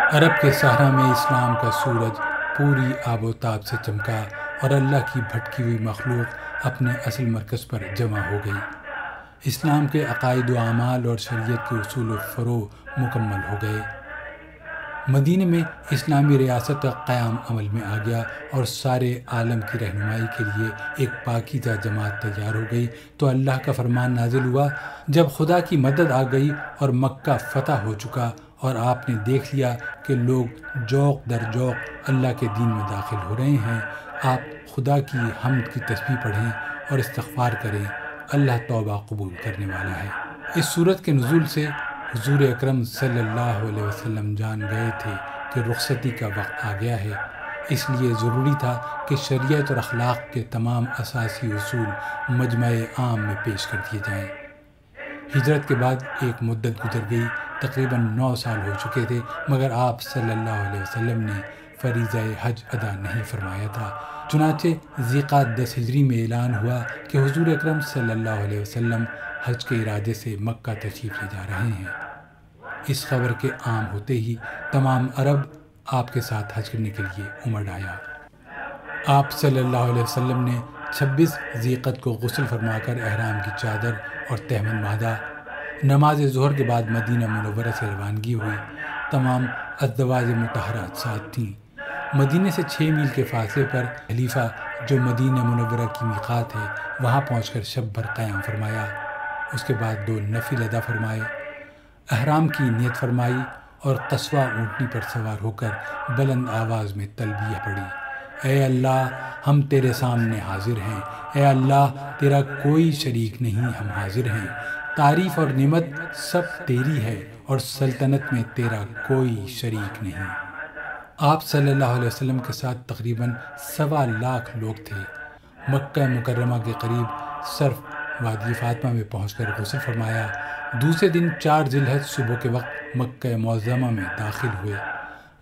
عرب کے صحرا میں اسلام کا سورج پوری آب و تاب سے چمکا اور اللہ کی بھٹکی ہوئی مخلوق اپنے اصل مرکز پر جمع ہو گئی۔ اسلام کے عقائد و اعمال اور شریعت کے اصول و فروع مکمل ہو گئے۔ مدینہ میں اسلامی ریاست کا قیام عمل میں آ گیا اور سارے عالم کی رہنمائی کے لیے ایک پاکیزہ جماعت تیار ہو گئی۔ تو اللہ کا فرمان نازل ہوا، جب خدا کی مدد آ گئی اور مکہ فتح ہو چکا اور آپ نے دیکھ لیا کہ لوگ جوق در جوق اللہ کے دین میں داخل ہو رہے ہیں، آپ خدا کی حمد کی تسبیح پڑھیں اور استغفار کریں، اللہ توبہ قبول کرنے والا ہے۔ اس سورت کے نزول سے حضور اکرم صلی اللہ علیہ وسلم جان گئے تھے کہ رخصتی کا وقت آ گیا ہے، اس لیے ضروری تھا کہ شریعت اور اخلاق کے تمام اساسی اصول مجمع عام میں پیش کر دیے جائیں۔ ہجرت کے بعد ایک مدت گزر گئی، تقریباً 9 سال ہو چکے تھے، مگر آپ صلی اللہ علیہ وسلم نے فریضہ حج ادا نہیں فرمایا تھا۔ چنانچہ ذیقعدہ 10 ہجری میں اعلان ہوا کہ حضور اکرم صلی اللہ علیہ وسلم حج کے ارادے سے مکہ تشریف لے جا رہے ہیں۔ اس خبر کے عام ہوتے ہی تمام عرب آپ کے ساتھ حج کرنے کے لیے امڑ آیا۔ آپ صلی اللہ علیہ وسلم نے 26 ذیقعدہ کو غسل فرما کر احرام کی چادر اور تہمن باندھا۔ نماز ظہر کے بعد مدینہ منورہ سے روانگی ہوئی۔ تمام ازواج مطہرات ساتھ تھیں۔ مدینہ سے 6 میل کے فاصلے پر حلیفہ جو مدینہ منورہ کی میقات ہے، وہاں پہنچ کر شب بھر قیام فرمایا۔ اس کے بعد 2 نفل ادا فرمائے، احرام کی نیت فرمائی اور قصوہ اونٹنی پر سوار ہو کر بلند آواز میں تلبیہ پڑھی، اے اللہ ہم تیرے سامنے حاضر ہیں، اے اللہ تیرا کوئی شریک نہیں، ہم حاضر ہیں، تعریف اور نعمت سب تیری ہے اور سلطنت میں تیرا کوئی شریک نہیں۔ آپ صلی اللہ علیہ وسلم کے ساتھ تقریباً 1.25 لاکھ لوگ تھے۔ مکہ مکرمہ کے قریب صرف وادی فاطمہ میں پہنچ کر غسل فرمایا۔ دوسرے دن 4 ذی الحجہ صبح کے وقت مکہ معظمہ میں داخل ہوئے۔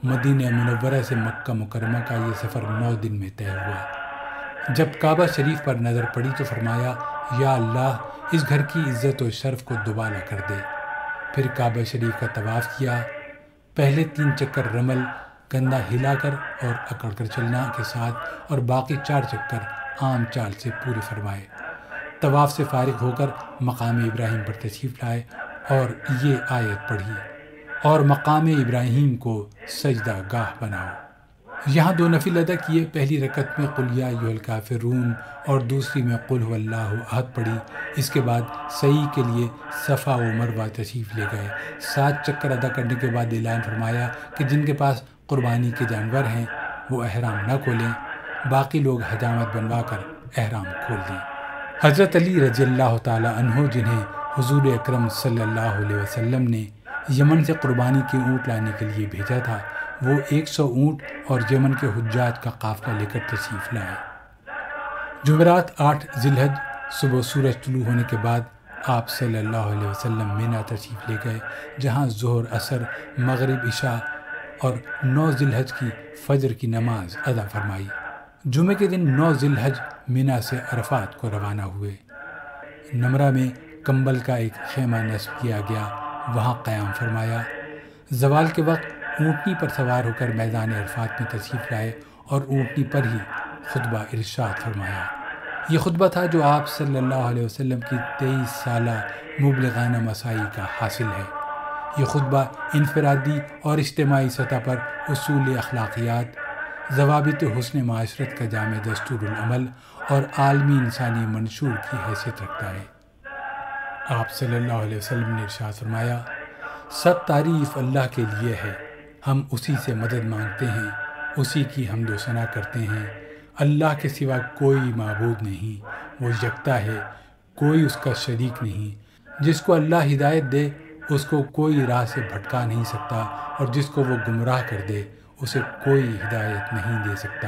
مدینہ منورہ سے مکہ مکرمہ کا یہ سفر 9 دن میں طے ہوا۔ جب کعبہ شریف پر نظر پڑی تو فرمایا، یا اللہ اس گھر کی عزت و شرف کو دوبالا کر دے۔ پھر کعبہ شریف کا طواف کیا۔ پہلے 3 چکر رمل، گندہ ہلا کر اور اکڑ کر چلنا کے ساتھ اور باقی 4 چکر عام چال سے پورے فرمائے۔ طواف سے فارغ ہو کر مقام ابراہیم پر تشریف لائے اور یہ آیت پڑھی، اور مقام ابراہیم کو سجدہ گاہ بناؤ۔ یہاں 2 نفل ادا کیے۔ پہلی رکعت میں قل یا ایھا الکافرون اور دوسری میں قل ھو اللہ احد پڑھی۔ اس کے بعد سعی کے لیے صفا و مروہ تشریف لے گئے۔ 7 چکر ادا کرنے کے بعد اعلان فرمایا کہ جن کے پاس قربانی کے جانور ہیں وہ احرام نہ کھولیں، باقی لوگ حجامت بنوا کر احرام کھول دیں۔ حضرت علی رضی اللہ تعالی عنہ، جنہیں حضور اکرم صلی اللہ علیہ وسلم نے یمن سے قربانی کے اونٹ لانے کے لیے بھیجا تھا، وہ 100 اونٹ اور یمن کے حجاج کا قافلہ لے کر تشریف لائے۔ جمعرات 8 ذی الحجہ صبح سورج طلوع ہونے کے بعد آپ صلی اللہ علیہ وسلم مینا تشریف لے گئے، جہاں ظہر، عصر، مغرب، عشاء اور 9 ذی الحجہ کی فجر کی نماز ادا فرمائی۔ جمعے کے دن 9 ذی الحجہ مینا سے عرفات کو روانہ ہوئے۔ نمرہ میں کمبل کا ایک خیمہ نصب کیا گیا، وہاں قیام فرمایا۔ زوال کے وقت اونٹنی پر سوار ہو کر میدان عرفات میں تشریف لائے اور اونٹنی پر ہی خطبہ ارشاد فرمایا۔ یہ خطبہ تھا جو آپ صلی اللہ علیہ وسلم کی 23 سالہ مبلغانہ مساعی کا حاصل ہے۔ یہ خطبہ انفرادی اور اجتماعی سطح پر اصول اخلاقیات، ضوابط حسن معاشرت کا جامع دستور العمل اور عالمی انسانی منشور کی حیثیت رکھتا ہے۔ آپ صلی اللہ علیہ وسلم نے ارشاد فرمایا، سب تعریف اللہ کے لیے ہے، ہم اسی سے مدد مانگتے ہیں، اسی کی حمد و ثنا کرتے ہیں۔ اللہ کے سوا کوئی معبود نہیں، وہ یکتا ہے، کوئی اس کا شریک نہیں۔ جس کو اللہ ہدایت دے اس کو کوئی راہ سے بھٹکا نہیں سکتا، اور جس کو وہ گمراہ کر دے اسے کوئی ہدایت نہیں دے سکتا۔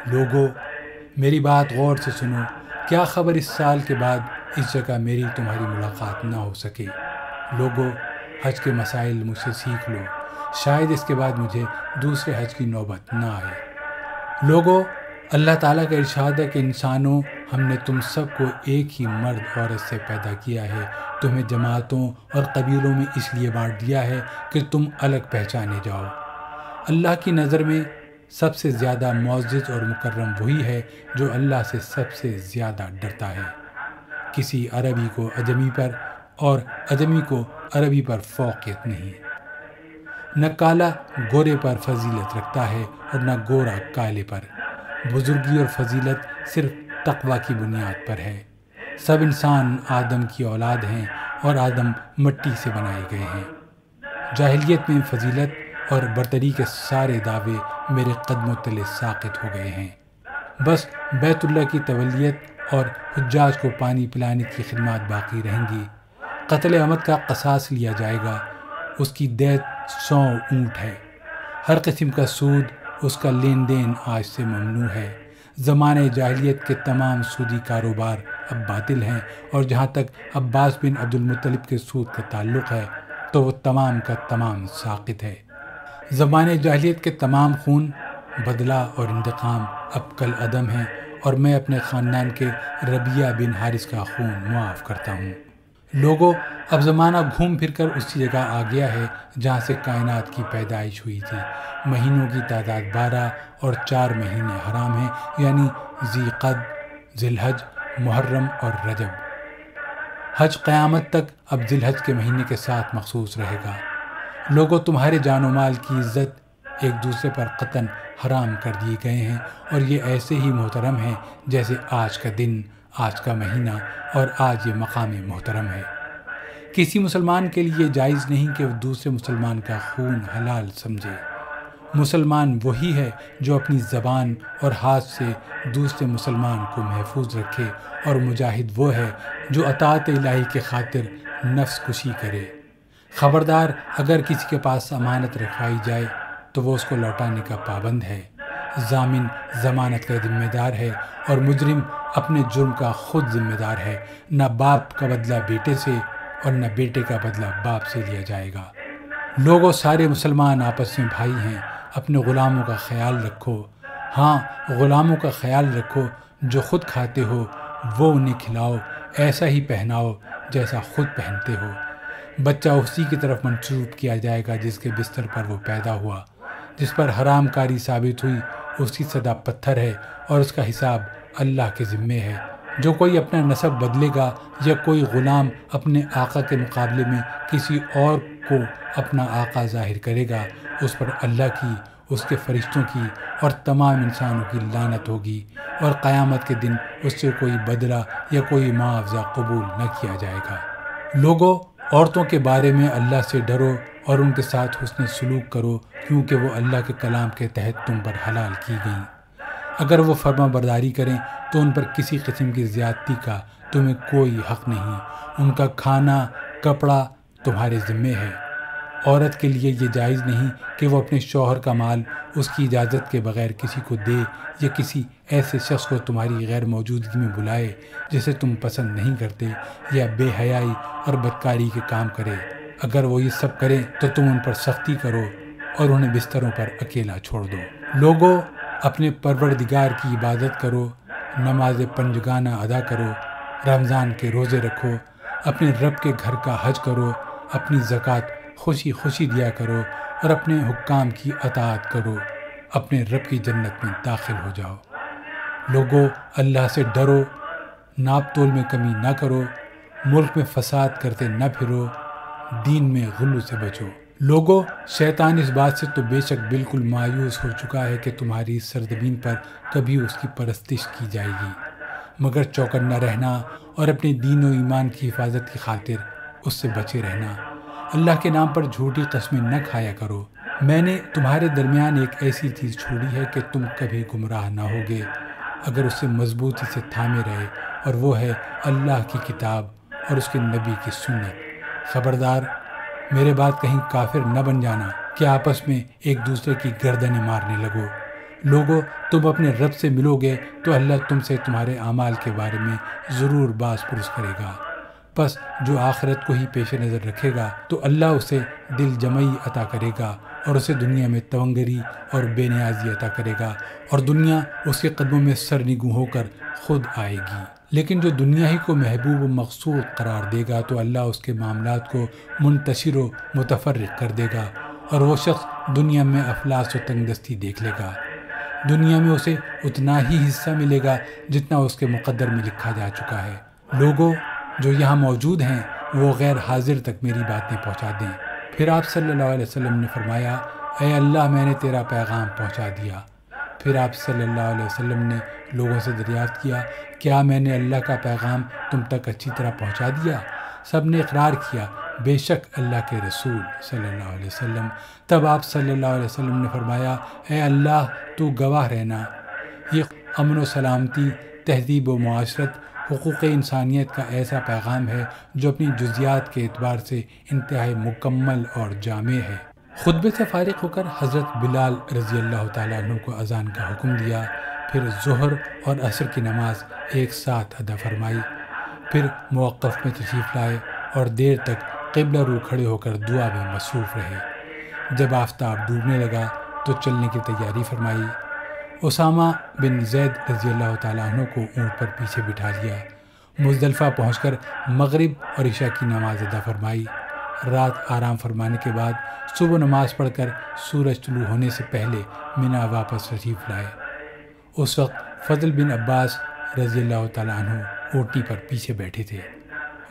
لوگو میری بات غور سے سنو، کیا خبر اس سال کے بعد اس جگہ میری تمہاری ملاقات نہ ہو سکے۔ لوگو حج کے مسائل مجھ سے سیکھ لو، شاید اس کے بعد مجھے دوسرے حج کی نوبت نہ آئے۔ لوگو اللہ تعالیٰ کا ارشاد ہے کہ انسانوں، ہم نے تم سب کو ایک ہی مرد عورت سے پیدا کیا ہے، تمہیں جماعتوں اور قبیلوں میں اس لیے بانٹ دیا ہے کہ تم الگ پہچانے جاؤ۔ اللہ کی نظر میں سب سے زیادہ معزز اور مکرم وہی ہے جو اللہ سے سب سے زیادہ ڈرتا ہے۔ کسی عربی کو عجمی پر اور عجمی کو عربی پر فوقیت نہیں۔ نہ کالا گورے پر فضیلت رکھتا ہے اور نہ گورا کالے پر۔ بزرگی اور فضیلت صرف تقوی کی بنیاد پر ہے۔ سب انسان آدم کی اولاد ہیں اور آدم مٹی سے بنائے گئے ہیں۔ جاہلیت میں فضیلت اور برتری کے سارے دعوے میرے قدموں تلے ساقط ہو گئے ہیں۔ بس بیت اللہ کی تولیت اور حجاج کو پانی پلانے کی خدمات باقی رہیں گی۔ قتل عمد کا قصاص لیا جائے گا، اس کی دیت 100 اونٹ ہے۔ ہر قسم کا سود، اس کا لین دین آج سے ممنوع ہے۔ زمانے جاہلیت کے تمام سودی کاروبار اب باطل ہیں، اور جہاں تک عباس بن عبد المطلب کے سود کا تعلق ہے تو وہ تمام کا تمام ساقط ہے۔ زمانے جاہلیت کے تمام خون، بدلہ اور انتقام اب کل عدم ہیں، اور میں اپنے خاندان کے ربیہ بن حارث کا خون معاف کرتا ہوں۔ لوگوں، اب زمانہ گھوم پھر کر اسی جگہ آ گیا ہے جہاں سے کائنات کی پیدائش ہوئی تھی۔ مہینوں کی تعداد 12 اور 4 مہینے حرام ہیں، یعنی ذی قعد، ذی الحج، محرم اور رجب۔ حج قیامت تک اب ذی الحج کے مہینے کے ساتھ مخصوص رہے گا۔ لوگوں، تمہارے جان و مال کی عزت ایک دوسرے پر قطعاً حرام کر دیے گئے ہیں، اور یہ ایسے ہی محترم ہیں جیسے آج کا دن، آج کا مہینہ اور آج یہ مقام محترم ہے۔ کسی مسلمان کے لیے جائز نہیں کہ وہ دوسرے مسلمان کا خون حلال سمجھے۔ مسلمان وہی ہے جو اپنی زبان اور ہاتھ سے دوسرے مسلمان کو محفوظ رکھے، اور مجاہد وہ ہے جو اطاعت الہی کے خاطر نفس کشی کرے۔ خبردار، اگر کسی کے پاس امانت رکھوائی جائے تو وہ اس کو لوٹانے کا پابند ہے۔ ضامن ضمانت کا ذمہ دار ہے، اور مجرم اپنے جرم کا خود ذمہ دار ہے۔ نہ باپ کا بدلہ بیٹے سے اور نہ بیٹے کا بدلہ باپ سے لیا جائے گا۔ لوگوں، سارے مسلمان آپس میں بھائی ہیں، اپنے غلاموں کا خیال رکھو۔ ہاں، غلاموں کا خیال رکھو، جو خود کھاتے ہو وہ انہیں کھلاؤ، ایسا ہی پہناؤ جیسا خود پہنتے ہو۔ بچہ اسی کی طرف منسوب کیا جائے گا جس کے بستر پر وہ پیدا ہوا۔ جس پر حرام کاری ثابت ہوئی اس کی سزا پتھر ہے، اور اس کا حساب اللہ کے ذمے ہے۔ جو کوئی اپنا نسب بدلے گا یا کوئی غلام اپنے آقا کے مقابلے میں کسی اور کو اپنا آقا ظاہر کرے گا، اس پر اللہ کی، اس کے فرشتوں کی اور تمام انسانوں کی لعنت ہوگی، اور قیامت کے دن اس سے کوئی بدلہ یا کوئی معاوضہ قبول نہ کیا جائے گا۔ لوگوں، عورتوں کے بارے میں اللہ سے ڈرو اور ان کے ساتھ حسن سلوک کرو، کیونکہ وہ اللہ کے کلام کے تحت تم پر حلال کی گئیں۔ اگر وہ فرما برداری کریں تو ان پر کسی قسم کی زیادتی کا تمہیں کوئی حق نہیں۔ ان کا کھانا، کپڑا تمہارے ذمے ہے۔ عورت کے لیے یہ جائز نہیں کہ وہ اپنے شوہر کا مال اس کی اجازت کے بغیر کسی کو دے، یا کسی ایسے شخص کو تمہاری غیر موجودگی میں بلائے جسے تم پسند نہیں کرتے، یا بے حیائی اور بدکاری کے کام کرے۔ اگر وہ یہ سب کریں تو تم ان پر سختی کرو اور انہیں بستروں پر اکیلا چھوڑ دو۔ لوگوں، اپنے پروردگار کی عبادت کرو، نماز پنجگانہ ادا کرو، رمضان کے روزے رکھو، اپنے رب کے گھر کا حج کرو، اپنی زکوٰۃ خوشی خوشی دیا کرو، اور اپنے حکام کی اطاعت کرو، اپنے رب کی جنت میں داخل ہو جاؤ۔ لوگوں، اللہ سے ڈرو، ناپ تول میں کمی نہ کرو، ملک میں فساد کرتے نہ پھرو، دین میں غلو سے بچو۔ لوگوں، شیطان اس بات سے تو بے شک بالکل مایوس ہو چکا ہے کہ تمہاری سرزمین پر کبھی اس کی پرستش کی جائے گی، مگر چوکنا رہنا اور اپنے دین و ایمان کی حفاظت کی خاطر اس سے بچے رہنا۔ اللہ کے نام پر جھوٹی قسمیں نہ کھایا کرو۔ میں نے تمہارے درمیان ایک ایسی چیز چھوڑی ہے کہ تم کبھی گمراہ نہ ہوگے اگر اس سے مضبوطی سے تھامے رہے، اور وہ ہے اللہ کی کتاب اور اس کے نبی کی سنت۔ خبردار، میرے بعد کہیں کافر نہ بن جانا کہ آپس میں ایک دوسرے کی گردنیں مارنے لگو۔ لوگوں، تم اپنے رب سے ملو گے تو اللہ تم سے تمہارے اعمال کے بارے میں ضرور باز پرس کرے گا۔ پس جو آخرت کو ہی پیش نظر رکھے گا تو اللہ اسے دل جمعی عطا کرے گا، اور اسے دنیا میں تونگری اور بے نیازی عطا کرے گا، اور دنیا اس کے قدموں میں سرنگوں ہو کر خود آئے گی۔ لیکن جو دنیا ہی کو محبوب و مقصود قرار دے گا تو اللہ اس کے معاملات کو منتشر و متفرق کر دے گا، اور وہ شخص دنیا میں افلاس و تنگ دستی دیکھ لے گا۔ دنیا میں اسے اتنا ہی حصہ ملے گا جتنا اس کے مقدر میں لکھا جا چکا ہے۔ لوگوں جو یہاں موجود ہیں وہ غیر حاضر تک میری باتیں پہنچا دیں۔ پھر آپ صلی اللہ علیہ وسلم نے فرمایا، اے اللہ میں نے تیرا پیغام پہنچا دیا۔ پھر آپ صلی اللہ علیہ وسلم نے لوگوں سے دریافت کیا، کیا میں نے اللہ کا پیغام تم تک اچھی طرح پہنچا دیا؟ سب نے اقرار کیا، بے شک اللہ کے رسول صلی اللہ علیہ وسلم۔ تب آپ صلی اللہ علیہ وسلم نے فرمایا، اے اللہ تو گواہ رہنا، یہ امن و سلامتی، تہذیب و معاشرت، حقوق انسانیت کا ایسا پیغام ہے جو اپنی جزیات کے اعتبار سے انتہائی مکمل اور جامع ہے۔ خطبے سے فارغ ہو کر حضرت بلال رضی اللہ تعالیٰ عنہ کو اذان کا حکم دیا، پھر ظہر اور عصر کی نماز ایک ساتھ ادا فرمائی، پھر موقف میں تشریف لائے اور دیر تک قبلہ رو کھڑے ہو کر دعا میں مصروف رہے۔ جب آفتاب ڈوبنے لگا تو چلنے کی تیاری فرمائی۔ اسامہ بن زید رضی اللہ تعالیٰ عنہ کو اونٹ پر پیچھے بٹھا لیا۔ مزدلفہ پہنچ کر مغرب اور عشاء کی نماز ادا فرمائی۔ رات آرام فرمانے کے بعد صبح نماز پڑھ کر سورج طلوع ہونے سے پہلے منا واپس تشریف لائے۔ اس وقت فضل بن عباس رضی اللہ تعالیٰ عنہ اونٹنی پر پیچھے بیٹھے تھے۔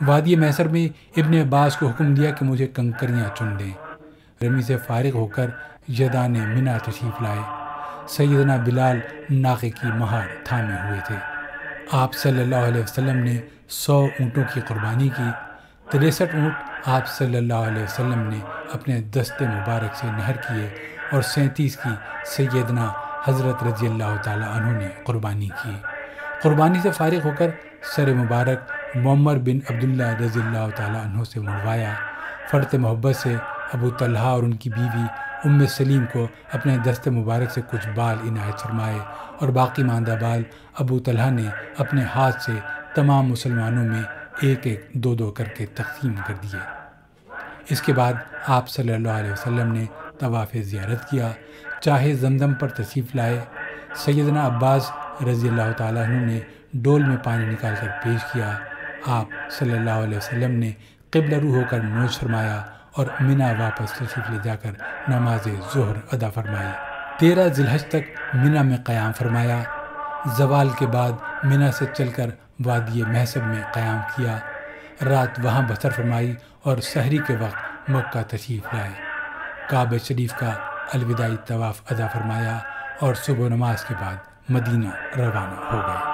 وادی محشر میں ابن عباس کو حکم دیا کہ مجھے کنکریاں چن دیں۔ رمی سے فارغ ہو کر یدان منا تشریف لائے۔ سیدنا بلال ناقے کی مہار تھامے ہوئے تھے۔ آپ صلی اللہ علیہ وسلم نے 100 اونٹوں کی قربانی کی۔ 63 اونٹ آپ صلی اللہ علیہ وسلم نے اپنے دست مبارک سے نہر کیے اور 37 کی سیدنا حضرت رضی اللہ تعالیٰ عنہ نے قربانی کی۔ قربانی سے فارغ ہو کر سر مبارک معمر بن عبداللہ رضی اللہ تعالیٰ عنہ سے منڈوایا۔ فرط محبت سے ابو طلحہ اور ان کی بیوی ام سلیم کو اپنے دست مبارک سے کچھ بال عنایت فرمائے اور باقی ماندہ بال ابو طلحہ نے اپنے ہاتھ سے تمام مسلمانوں میں ایک ایک 2 کر کے تقسیم کر دیے۔ اس کے بعد آپ صلی اللہ علیہ وسلم نے طواف زیارت کیا، چاہے زمزم پر تشریف لائے۔ سیدنا عباس رضی اللہ تعالیٰ عنہ نے ڈول میں پانی نکال کر پیش کیا۔ آپ صلی اللہ علیہ وسلم نے قبلہ رو ہو کر نوش فرمایا اور منا واپس تشریف لے جا کر نماز ظہر ادا فرمائی۔ 13 ذی الحج تک منا میں قیام فرمایا۔ زوال کے بعد منا سے چل کر وادی محسب میں قیام کیا، رات وہاں بسر فرمائی اور سحری کے وقت مکہ تشریف لائے۔ کعبہ شریف کا الوداعی طواف ادا فرمایا اور صبح نماز کے بعد مدینہ روانہ ہو گئے۔